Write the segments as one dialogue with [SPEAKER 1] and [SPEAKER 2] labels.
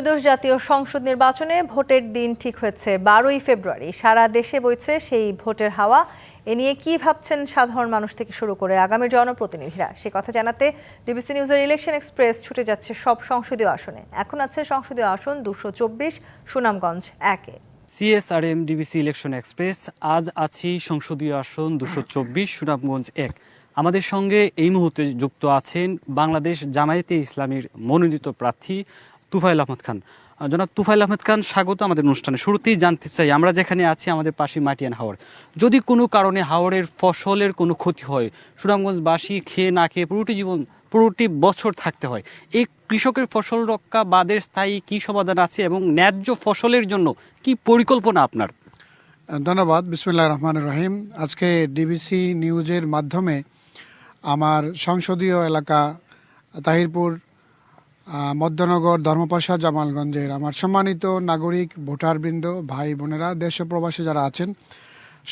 [SPEAKER 1] ত্রয়োদশ জাতীয় সংসদ নির্বাচনে ভোটের দিন ঠিক হয়েছে 12ই ফেব্রুয়ারি। সারা দেশে বইছে সেই ভোটের হাওয়া। এ নিয়ে কি ভাবছেন সাধারণ মানুষ থেকে শুরু করে আগামী জনপ্রতিনিধিরা, সে কথা জানাতে ডিবিসি নিউজের ইলেকশন এক্সপ্রেস ছুটে যাচ্ছে সব সংসদীয় আসনে। এখন আছে সংসদীয় আসন 224 সুনামগঞ্জ 1-এ।
[SPEAKER 2] CSRM ডিবিসি ইলেকশন এক্সপ্রেস, আজ আছি সংসদীয় আসন 224 সুনামগঞ্জ 1। আমাদের সঙ্গে এই মুহূর্তে যুক্ত আছেন বাংলাদেশ জামায়াতে ইসলামীর মনোনীত প্রার্থী তুফাইল আহমেদ খান। জনাব তুফাইল আহমেদ খান, স্বাগত আমাদের অনুষ্ঠানে। শুরুতেই জানতে চাই, আমরা যেখানে আছি আমাদের পাশে মাটিয়ান হাওর, যদি কোনো কারণে হাওরের ফসলের কোনো ক্ষতি হয়, সুনামগঞ্জবাসী খেয়ে না খেয়ে পুরোটি বছর থাকতে হয়, এই কৃষকের ফসল রক্ষা বাদের স্থায়ী কি সমাধান আছে এবং ন্যায্য ফসলের জন্য কি পরিকল্পনা আপনার?
[SPEAKER 3] ধন্যবাদ। বিসমিল্লাহির রহমানির রহিম। আজকে ডিবিসি নিউজের মাধ্যমে আমার সংসদীয় এলাকা তাহিরপুর, মধ্যনগর, ধর্মপাশা, জামালগঞ্জের আমার সম্মানিত নাগরিক ভোটারবৃন্দ, ভাই বোনেরা, দেশ ও প্রবাসী যারা আছেন,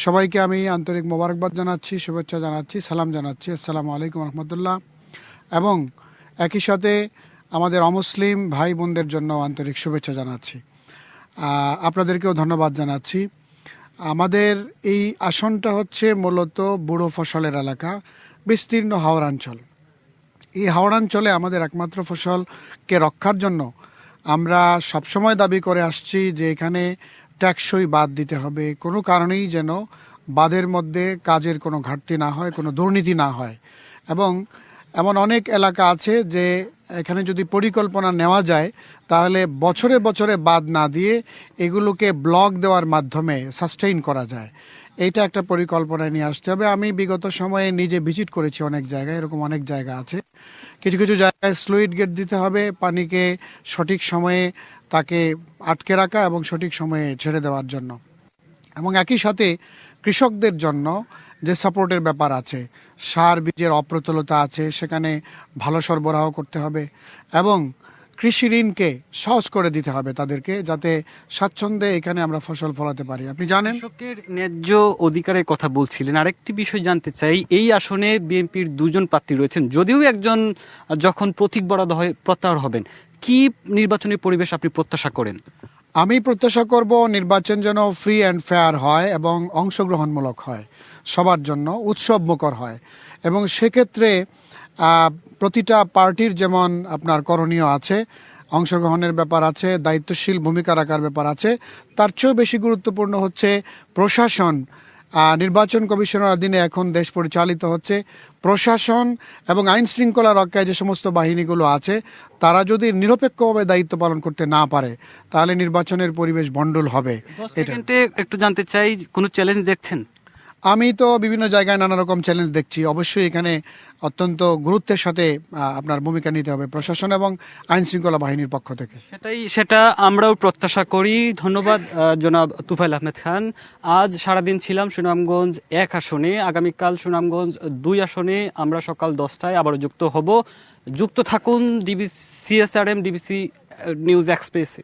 [SPEAKER 3] সবাইকে আমি আন্তরিক মোবারকবাদ জানাচ্ছি, শুভেচ্ছা জানাচ্ছি, সালাম জানাচ্ছি। আসসালামু আলাইকুম রহমতুল্লাহ। এবং একই সাথে আমাদের অমুসলিম ভাই বোনদের জন্য আন্তরিক শুভেচ্ছা জানাচ্ছি। আপনাদেরকেও ধন্যবাদ জানাচ্ছি। আমাদের এই আসনটা হচ্ছে মূলত বুড়ো ফসলের এলাকা, বিস্তীর্ণ হাওড়াঞ্চল। এই হাওড়াঞ্চলে আমাদের একমাত্র ফসলকে রক্ষার জন্য আমরা সবসময় দাবি করে আসছি যে এখানে টেকসই বাঁধ দিতে হবে। কোনো কারণেই যেন বাঁধের মধ্যে কাজের কোনো ঘাটতি না হয়, কোনো দুর্নীতি না হয়। এবং এমন অনেক এলাকা আছে যে এখানে যদি পরিকল্পনা নেওয়া যায় তাহলে বছরে বছরে বাদ না দিয়ে এগুলোকে ব্লক দেওয়ার মাধ্যমে সাস্টেইন করা যায়। এইটা একটা পরিকল্পনায় নিয়ে আসতে হবে। আমি বিগত সময়ে নিজে ভিজিট করেছি অনেক জায়গায়, এরকম অনেক জায়গা আছে। কিছু কিছু জায়গায় স্লুইড গেট দিতে হবে, পানিকে সঠিক সময়ে তাকে আটকে রাখা এবং সঠিক সময়ে ছেড়ে দেওয়ার জন্য। এবং একই সাথে কৃষকদের জন্য যে সাপোর্টের ব্যাপার আছে, সার বীজের অপ্রতুলতা আছে, সেখানে ভালো সরবরাহ করতে হবে এবং কৃষি ঋণকে সহজ করে দিতে হবে তাদেরকে, যাতে স্বাচ্ছন্দ্যে এখানে আমরা ফসল ফলাতে পারি। আপনি জানেন,
[SPEAKER 2] কৃষকের ন্যায্য অধিকারের কথা বলছিলেন। আরেকটি বিষয় জানতে চাই, এই আসনে বিএনপির দুজন প্রার্থী রয়েছেন, যদিও একজন যখন প্রতীক বরাদ্দ হয় প্রত্যাহার হবেন। কি নির্বাচনী পরিবেশ আপনি প্রত্যাশা করেন?
[SPEAKER 3] আমি প্রত্যাশা করব নির্বাচন যেন ফ্রি অ্যান্ড ফেয়ার হয় এবং অংশগ্রহণমূলক হয়, সবার জন্য উৎসবমুখর হয়। এবং সেক্ষেত্রে প্রতিটা পার্টির যেমন আপনার করণীয় আছে, অংশগ্রহণের ব্যাপার আছে, দায়িত্বশীল ভূমিকা রাখার ব্যাপার আছে, তার চেয়েও বেশি গুরুত্বপূর্ণ হচ্ছে প্রশাসন। নির্বাচন কমিশনের অধীনে এখন দেশ পরিচালিত হচ্ছে। প্রশাসন এবং আইন শৃঙ্খলা রক্ষায় যে সমস্ত বাহিনীগুলো আছে, তারা যদি নিরপেক্ষভাবে দায়িত্ব পালন করতে না পারে তাহলে নির্বাচনের পরিবেশ ভণ্ডুল হবে।
[SPEAKER 2] একটু জানতে চাই, কোনো চ্যালেঞ্জ দেখছেন?
[SPEAKER 3] আমি তো বিভিন্ন জায়গায় নানা রকম চ্যালেঞ্জ দেখছি। অবশ্যই এখানে অত্যন্ত গুরুত্বের সাথে আপনার ভূমিকা নিতে হবে প্রশাসন এবং আইন শৃঙ্খলা বাহিনীর পক্ষ থেকে।
[SPEAKER 2] সেটা আমরাও প্রত্যাশা করি। ধন্যবাদ জনাব তুফাইল আহমেদ খান। আজ সারাদিন ছিলাম সুনামগঞ্জ 1 আসনে, আগামীকাল সুনামগঞ্জ 2 আসনে আমরা সকাল 10টায় আবারও যুক্ত হব। যুক্ত থাকুন CSRM ডিবিসি নিউজ এক্সপ্রেসে।